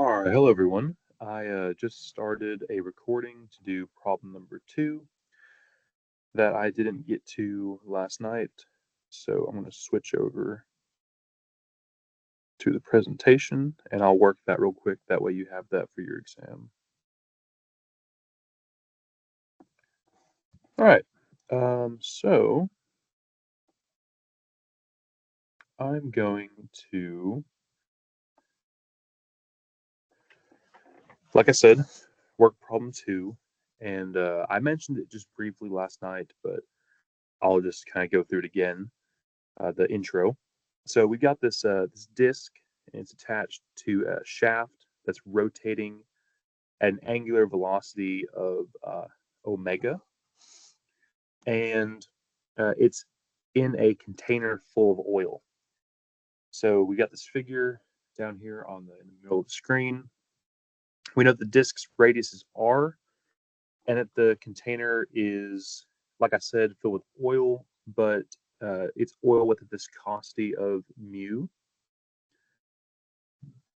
All right, hello everyone. I just started a recording to do problem number 2 that I didn't get to last night. So I'm going to switch over to the presentation and I'll work that real quick. That way you have that for your exam. All right, so I'm going to, like I said, work problem 2. And I mentioned it just briefly last night, but I'll just kind of go through it again. The intro. So we got this disc, and it's attached to a shaft that's rotating at an angular velocity of omega, and it's in a container full of oil. So we got this figure down here in the middle of the screen. We know the disc's radius is r, and that the container is, like I said, filled with oil, but it's oil with a viscosity of mu.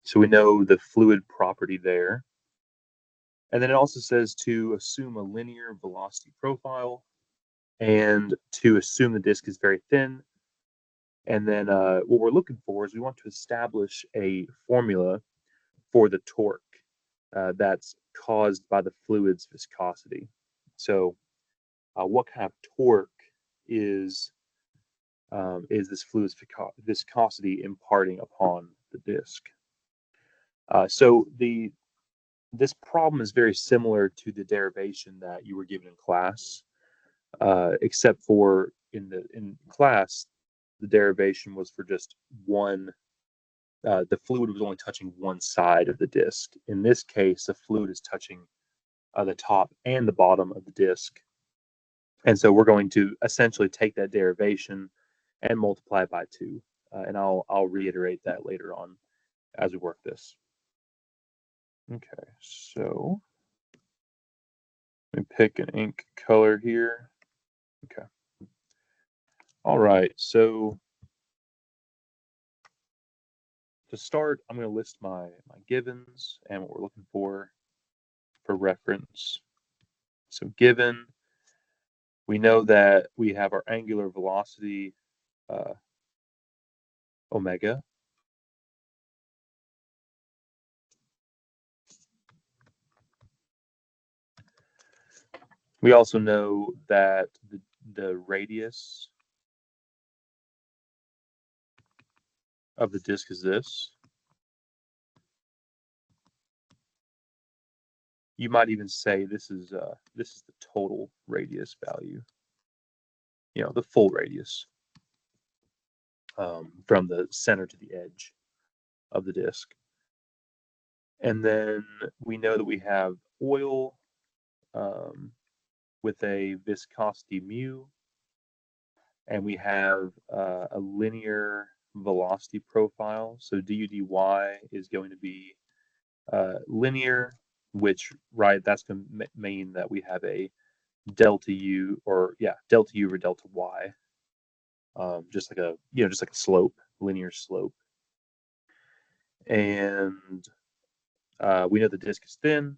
So we know the fluid property there. And then it also says to assume a linear velocity profile and to assume the disk is very thin. And then what we're looking for is we want to establish a formula for the torque that's caused by the fluid's viscosity. So what kind of torque is this fluid's viscosity imparting upon the disk? So this problem is very similar to the derivation that you were given in class, except for in class, the derivation was for just one. The fluid was only touching one side of the disk. In this case, the fluid is touching the top and the bottom of the disk, and so we're going to essentially take that derivation and multiply it by 2. And I'll reiterate that later on as we work this. Okay, so let me pick an ink color here. Okay. All right, so to start, I'm going to list my givens and what we're looking for reference. So given, we know that we have our angular velocity omega. We also know that the radius of the disk is this. You might even say this is the total radius value. You know, the full radius from the center to the edge of the disk. And then we know that we have oil with a viscosity mu, and we have a linear velocity profile. So du dy is going to be linear, which, right, that's going to mean that we have a delta u, or yeah, delta u over delta y, just like a slope, linear slope. And we know the disk is thin.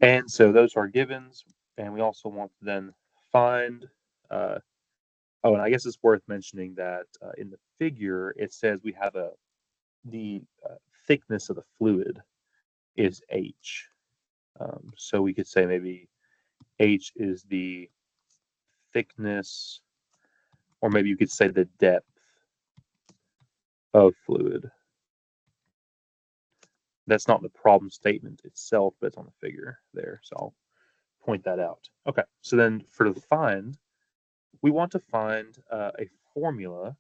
And so those are givens, and we also want to then find, oh, and I guess it's worth mentioning that in the figure, it says we have the thickness of the fluid is H. So we could say maybe H is the thickness, or maybe you could say the depth of fluid. That's not the problem statement itself, but it's on the figure there. So I'll point that out. Okay, so then for the find, we want to find a formula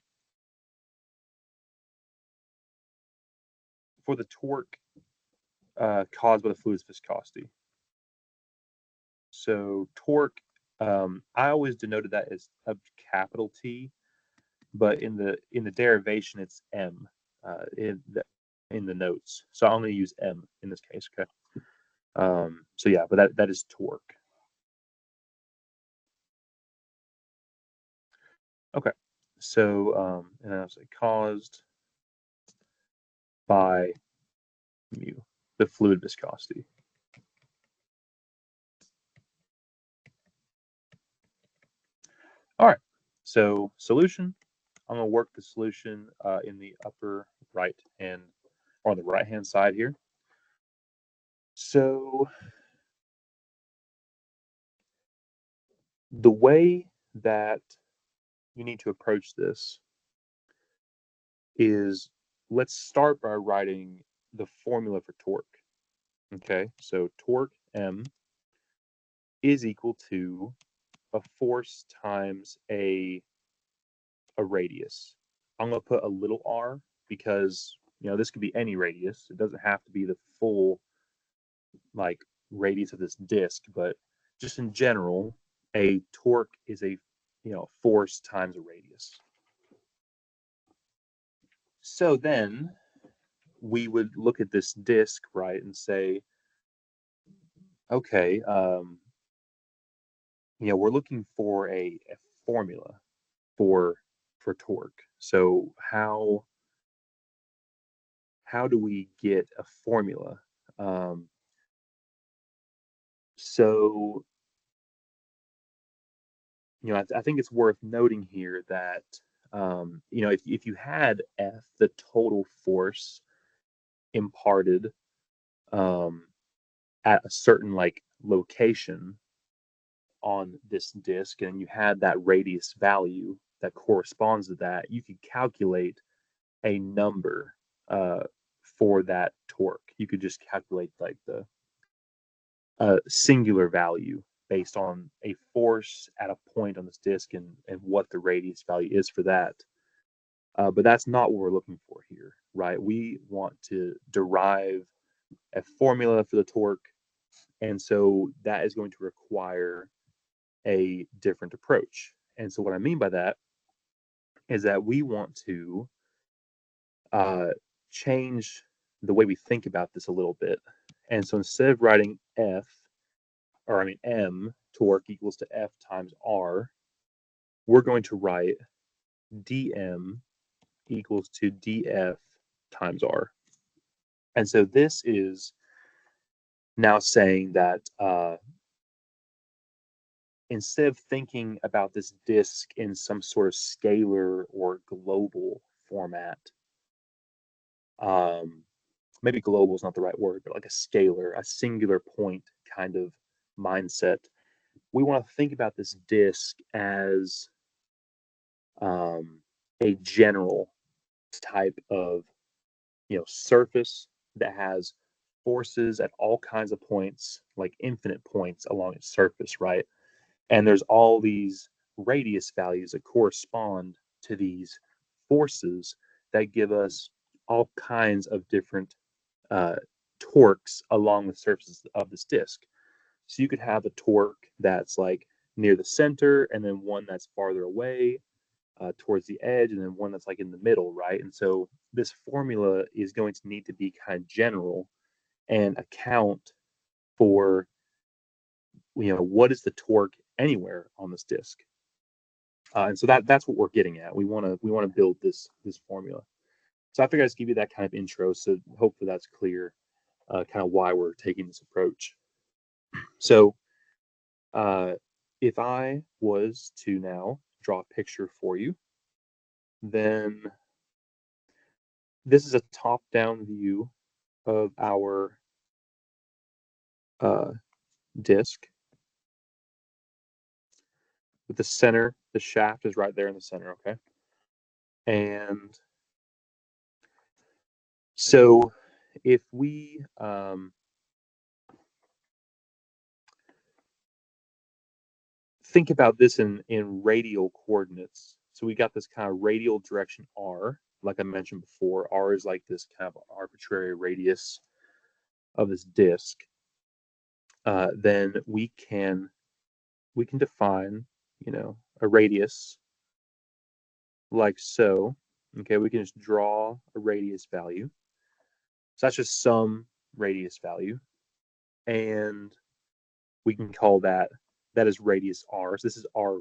for the torque caused by the fluid's viscosity. So torque, I always denoted that as a capital T, but in the derivation it's M in the notes. So I'm going to use M in this case. Okay. So yeah, but that is torque. Okay. So, and I'll say caused by mu, the fluid viscosity. All right. So solution, I'm going to work the solution in the upper right hand, or on the right hand side here. So the way that you need to approach this is, let's start by writing the formula for torque. Okay, so torque M is equal to a force times a radius. I'm going to put a little r because this could be any radius. It doesn't have to be the full like radius of this disk, but just in general, a torque is a force times a radius. So then we would look at this disk, right, and say, okay, we're looking for a formula for torque. So how do we get a formula? Um, so I think it's worth noting here that if you had F, the total force imparted um, at a certain like location on this disk, and you had that radius value that corresponds to that, you could calculate a number uh, for that torque. You could just calculate like the singular value based on a force at a point on this disk and what the radius value is for that. But that's not what we're looking for here, right? We want to derive a formula for the torque, and so that is going to require a different approach. And so what I mean by that is that we want to uh, change the way we think about this a little bit. And so instead of writing M, torque equals to F times R, we're going to write dm equals to df times R. And so this is now saying that instead of thinking about this disk in some sort of scalar or global format, um, maybe global is not the right word, but like a scalar, a singular point kind of mindset, we want to think about this disk as a general type of surface that has forces at all kinds of points, like infinite points along its surface, right? And there's all these radius values that correspond to these forces that give us all kinds of different uh, torques along the surface of this disk. So you could have a torque that's like near the center, and then one that's farther away towards the edge, and then one that's like in the middle, right? And so this formula is going to need to be kind of general and account for what is the torque anywhere on this disk. And so that's what we're getting at. We want to build this formula. So I figured I'd just give you that kind of intro, so hopefully that's clear, kind of why we're taking this approach. So uh, if I was to now draw a picture for you, then this is a top-down view of our uh, disk. With the center, the shaft is right there in the center, okay? And so if we think about this in radial coordinates, so we got this kind of radial direction r, like I mentioned before. R is like this kind of arbitrary radius of this disk. Then we can define, a radius like so. Okay, we can just draw a radius value. So that's just some radius value, and we can call that is radius r. So this is our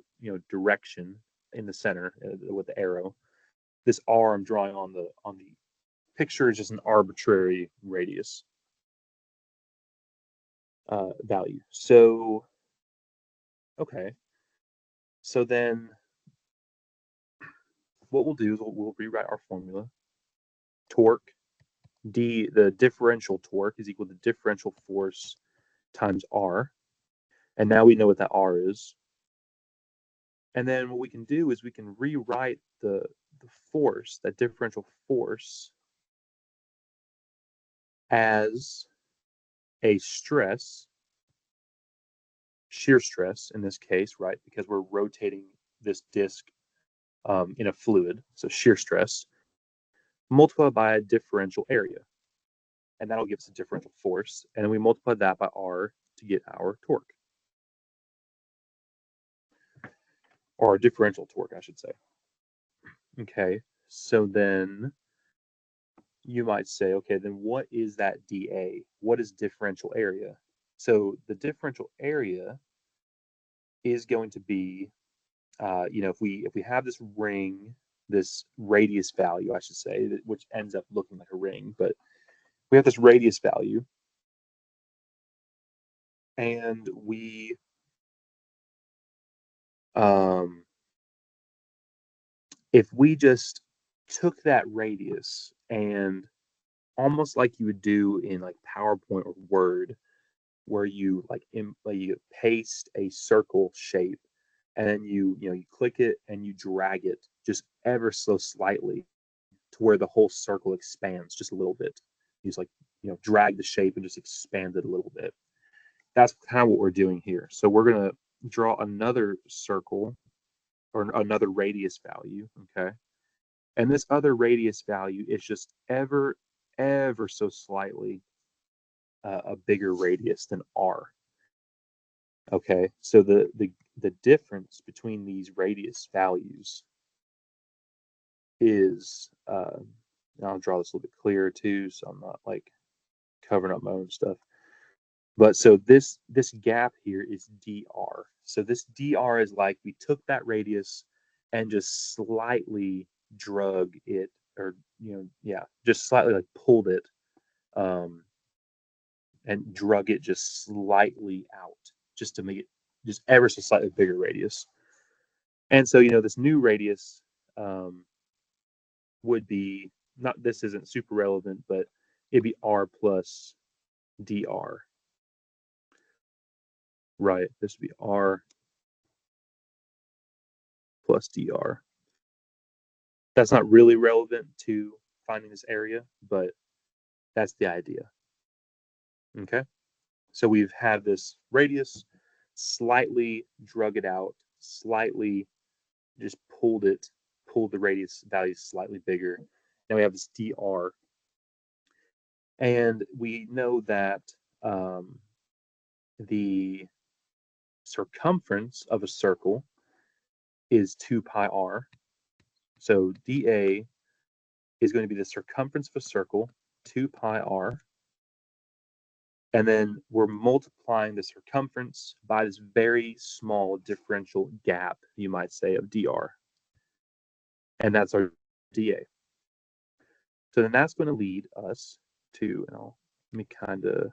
direction, in the center with the arrow. This R I'm drawing on the picture is just an arbitrary radius value. So, okay. So then what we'll do is we'll rewrite our formula. Torque, the differential torque is equal to differential force times R. And now we know what that R is. And then what we can do is we can rewrite the force, that differential force, as a stress, shear stress in this case, right? Because we're rotating this disc in a fluid, so shear stress, multiplied by a differential area. And that'll give us a differential force. And then we multiply that by R to get our torque. Or our differential torque, I should say. Okay, so then you might say, okay, then what is that dA? What is differential area? So the differential area is going to be, if we have this ring, this radius value, I should say, which ends up looking like a ring, but we have this radius value, and we if we just took that radius and almost like you would do in like PowerPoint or Word, where you you paste a circle shape, and then you click it and you drag it just ever so slightly to where the whole circle expands just a little bit. You just drag the shape and just expand it a little bit. That's kind of what we're doing here. So we're gonna draw another circle or another radius value, okay? And this other radius value is just ever so slightly a bigger radius than R. Okay, so the difference between these radius values is, I'll draw this a little bit clearer too, so I'm not like covering up my own stuff. But so this gap here is dr. So this dr is like we took that radius and just slightly drug it, or just slightly like pulled it, and drug it just slightly out, just to make it just ever so slightly bigger radius. And so this new radius would be not. This isn't super relevant, but it'd be r plus dr. Right. This would be r plus dr. That's not really relevant to finding this area, but that's the idea. Okay. So we've had this radius, slightly drug it out, slightly just pulled the radius value slightly bigger. Now we have this dr. And we know that the circumference of a circle is 2 pi r. So dA is going to be the circumference of a circle, 2 pi r. And then we're multiplying the circumference by this very small differential gap, you might say, of dr. And that's our dA. So then that's going to lead us to, and let me kind of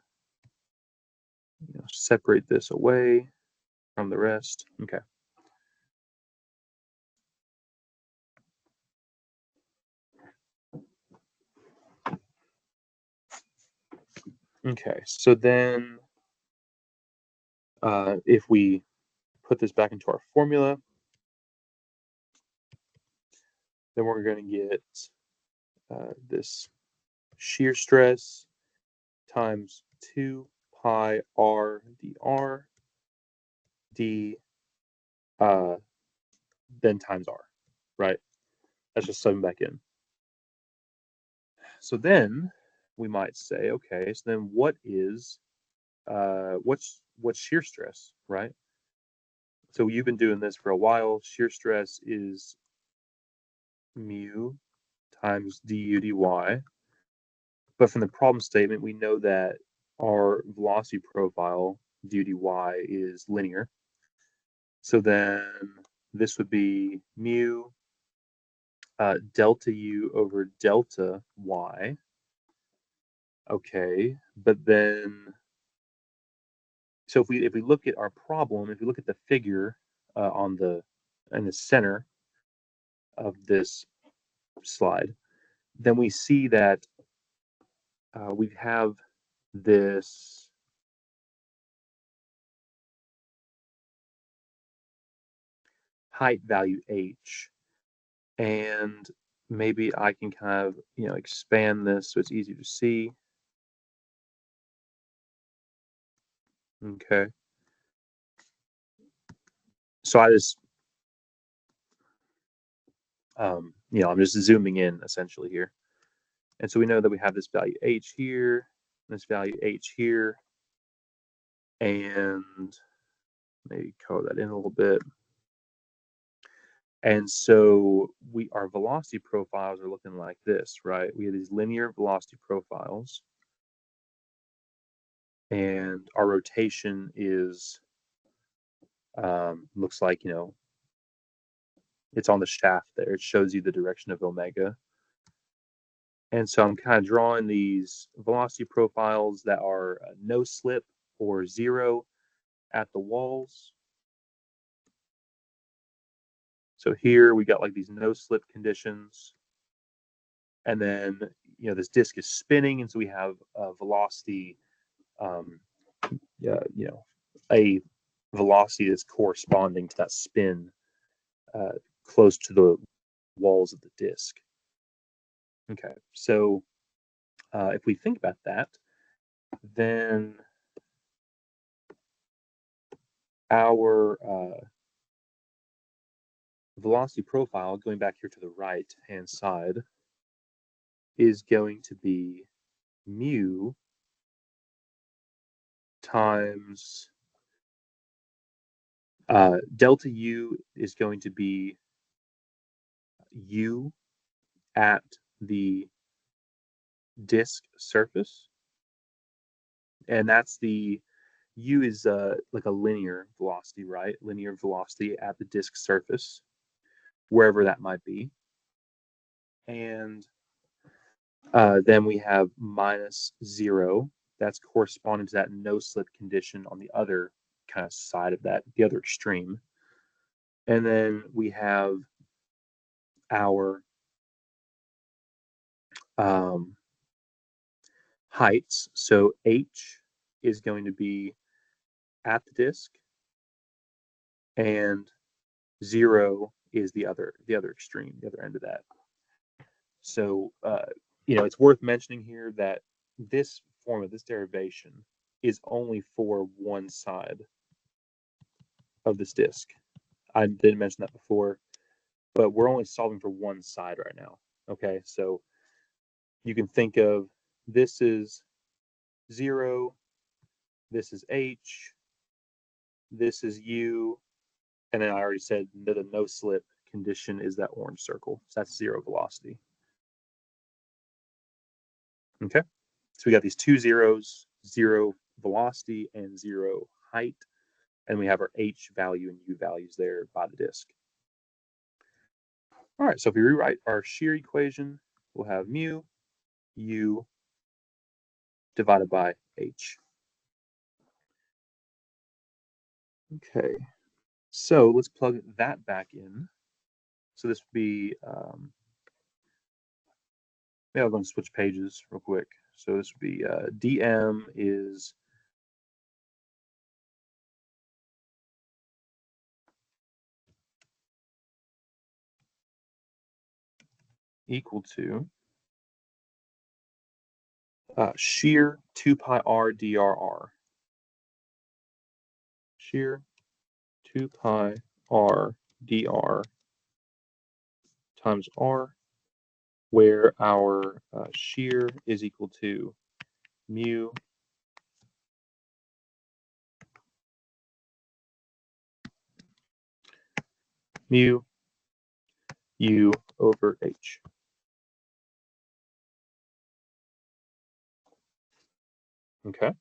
separate this away from the rest. Okay. Okay, so then if we put this back into our formula, then we're going to get this shear stress times 2 pi r dr d then times r, right? That's just subbing back in. So then we might say, okay, so then what's shear stress, right? So you've been doing this for a while. Shear stress is mu times du dy. But from the problem statement, we know that our velocity profile du dy is linear. So then this would be mu delta u over delta y. Okay, but then, so if we look at our problem, if we look at the figure on the in the center of this slide, then we see that we have this height value h, and maybe I can kind of expand this so it's easier to see. Okay, so I just I'm just zooming in essentially here. And so we know that we have this value h here, this value h here, and maybe color that in a little bit. And so our velocity profiles are looking like this, right? We have these linear velocity profiles, and our rotation is looks like it's on the shaft there. It shows you the direction of omega. And so I'm kind of drawing these velocity profiles that are no slip or zero at the walls. So here we got like these no slip conditions. And then, this disk is spinning. And so we have a velocity, yeah, a velocity that's corresponding to that spin close to the walls of the disk. Okay, so if we think about that, then our velocity profile, going back here to the right hand side, is going to be mu times delta u is going to be u at the disk surface, and that's the u is like a linear velocity, right? Linear velocity at the disk surface, wherever that might be. And then we have minus 0. That's corresponding to that no slip condition on the other kind of side of that, the other extreme. And then we have our heights. So h is going to be at the disk, and 0 is the other extreme, the other end of that. So it's worth mentioning here that this form of this derivation is only for one side of this disk. I didn't mention that before, but we're only solving for one side right now. Okay, so you can think of this is 0, this is h, this is u, and then I already said that the no slip condition is that orange circle. So that's 0 velocity. Okay, so we got these two zeros, 0 velocity and 0 height, and we have our h value and u values there by the disk. All right, so if we rewrite our shear equation, we'll have mu u divided by h. Okay, so let's plug that back in. So this would be, maybe I'll go and switch pages real quick. So this would be dm is equal to shear 2 pi r drr. Shear 2 pi r dr times r, where our shear is equal to mu u over h. Okay.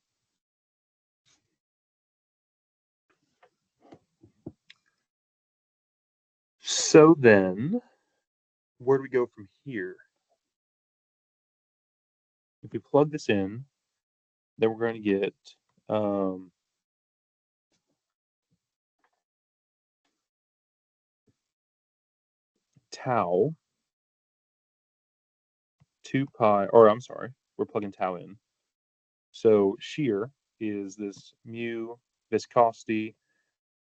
So then, where do we go from here? If we plug this in, then we're going to get um, tau 2 pi, or I'm sorry, we're plugging tau in. So shear is this mu viscosity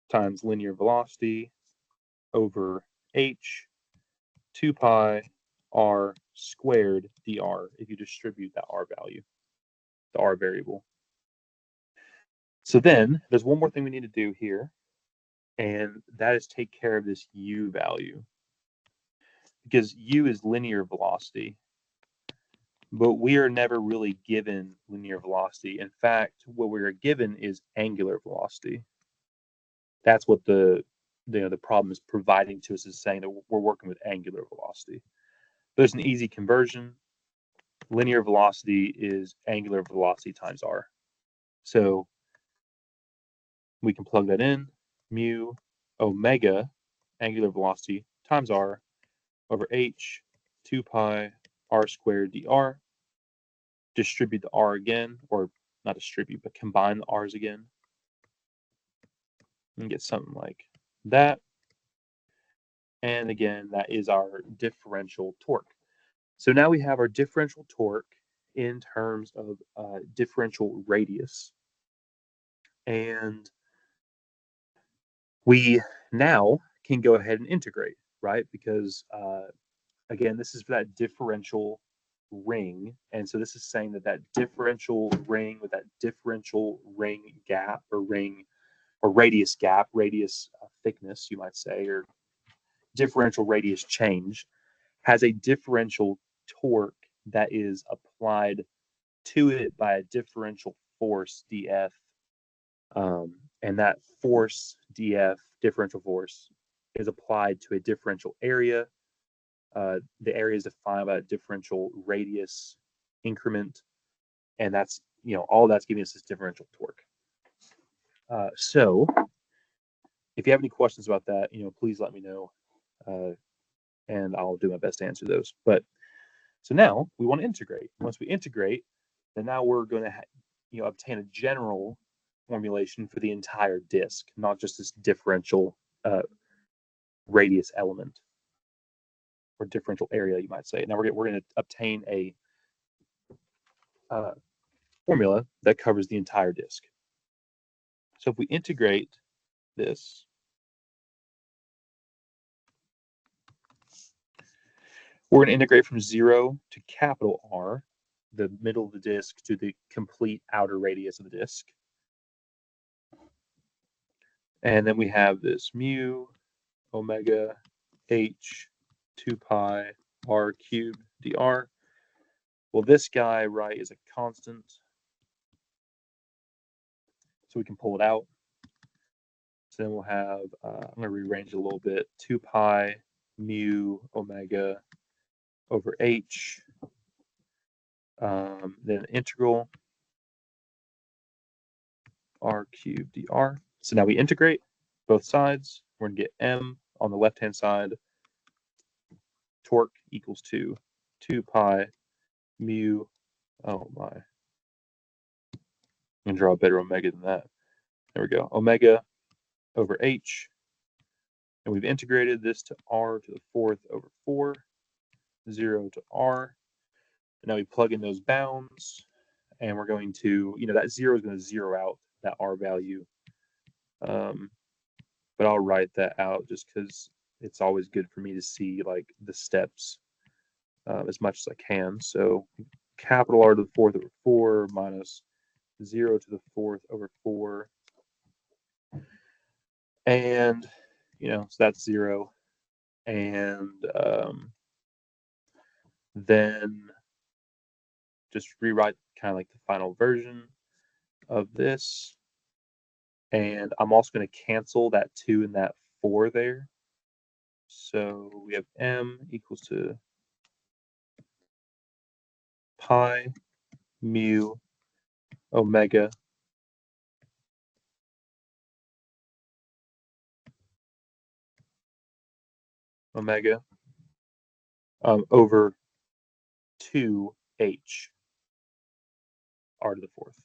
times linear velocity over h 2 pi r squared dr if you distribute that r value, the r variable. So then there's one more thing we need to do here, and that is take care of this u value, because u is linear velocity, but we are never really given linear velocity. In fact, what we are given is angular velocity. That's what the problem is providing to us, is saying that we're working with angular velocity. There's an easy conversion. Linear velocity is angular velocity times r. So we can plug that in. Mu omega angular velocity times r over h 2 pi r squared dr. Distribute the r again, or not distribute, but combine the r's again, and get something like that. And again, that is our differential torque. So now we have our differential torque in terms of differential radius. And we now can go ahead and integrate, right? Because again, this is for that differential ring. And so this is saying that that differential ring with that differential ring gap, or ring or radius gap, radius thickness, you might say, or differential radius change, has a differential torque that is applied to it by a differential force dF. And that force dF, differential force, is applied to a differential area. The area is defined by a differential radius increment, and that's, all that's giving us this differential torque. So if you have any questions about that, please let me know, and I'll do my best to answer those. But so now we want to integrate. Once we integrate, then now we're going to obtain a general formulation for the entire disk, not just this differential radius element, or differential area, you might say. Now we're going to obtain a formula that covers the entire disk. So if we integrate this, we're going to integrate from 0 to capital R, the middle of the disk, to the complete outer radius of the disk. And then we have this mu omega h 2 pi r cubed dr. Well, this guy, right, is a constant, so we can pull it out. So then we'll have, I'm going to rearrange it a little bit, 2 pi mu omega over h, then integral r cubed dr. So now we integrate both sides. We're going to get m on the left-hand side, torque equals to 2 pi mu, oh my, I'm going to draw a better omega than that. There we go, omega over h, and we've integrated this to r to the fourth over 4, 0 to r. And now we plug in those bounds, and we're going to, that 0 is going to zero out that r value. But I'll write that out just because it's always good for me to see like the steps as much as I can. So capital R to the fourth over 4 minus 0 to the fourth over 4. And, so that's 0. And then just rewrite kind of like the final version of this. And I'm also going to cancel that 2 and that 4 there. So we have m equals to pi mu omega omega over 2h r to the fourth.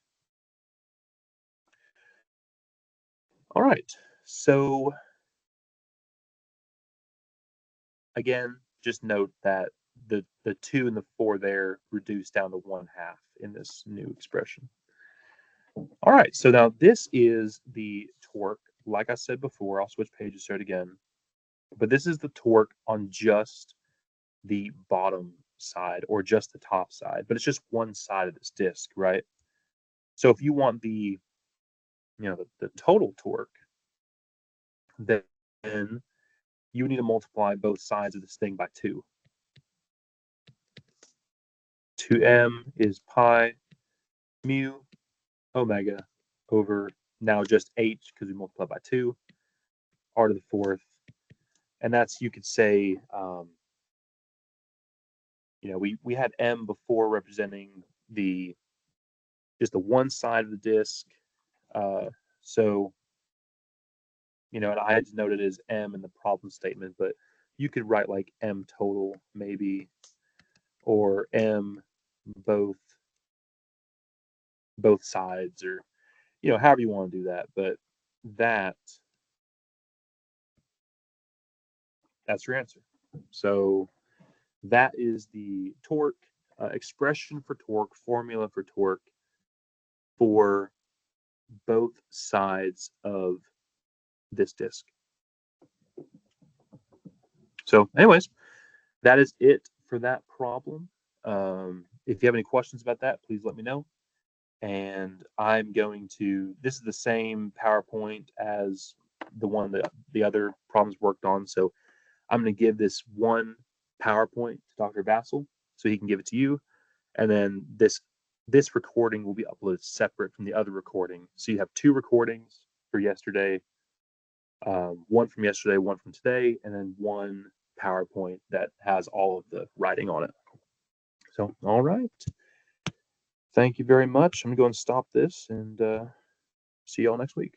All right. So again, just note that the 2 and the 4 there reduce down to 1/2 in this new expression. All right, so now this is the torque. Like I said before, I'll switch pages to it again. But this is the torque on just the bottom side or just the top side, but it's just one side of this disc, right? So if you want the total torque, then you need to multiply both sides of this thing by 2. 2m is pi mu omega over now just h because we multiply by 2 r to the fourth, and that's, you could say, we had m before representing the just the one side of the disk, so and I had to note it as m in the problem statement, but you could write like m total maybe, or m both both sides, or however you want to do that, but that that's your answer. So that is the torque expression for torque, formula for torque for both sides of this disk. So anyways, that is it for that problem. If you have any questions about that, please let me know. And I'm going to, this is the same PowerPoint as the one that the other problems worked on. So I'm going to give this one PowerPoint to Dr. Vassal so he can give it to you. And then this recording will be uploaded separate from the other recording. So you have 2 recordings for yesterday, one from yesterday, one from today, and then one PowerPoint that has all of the writing on it. So, all right. Thank you very much. I'm going to go and stop this and see you all next week.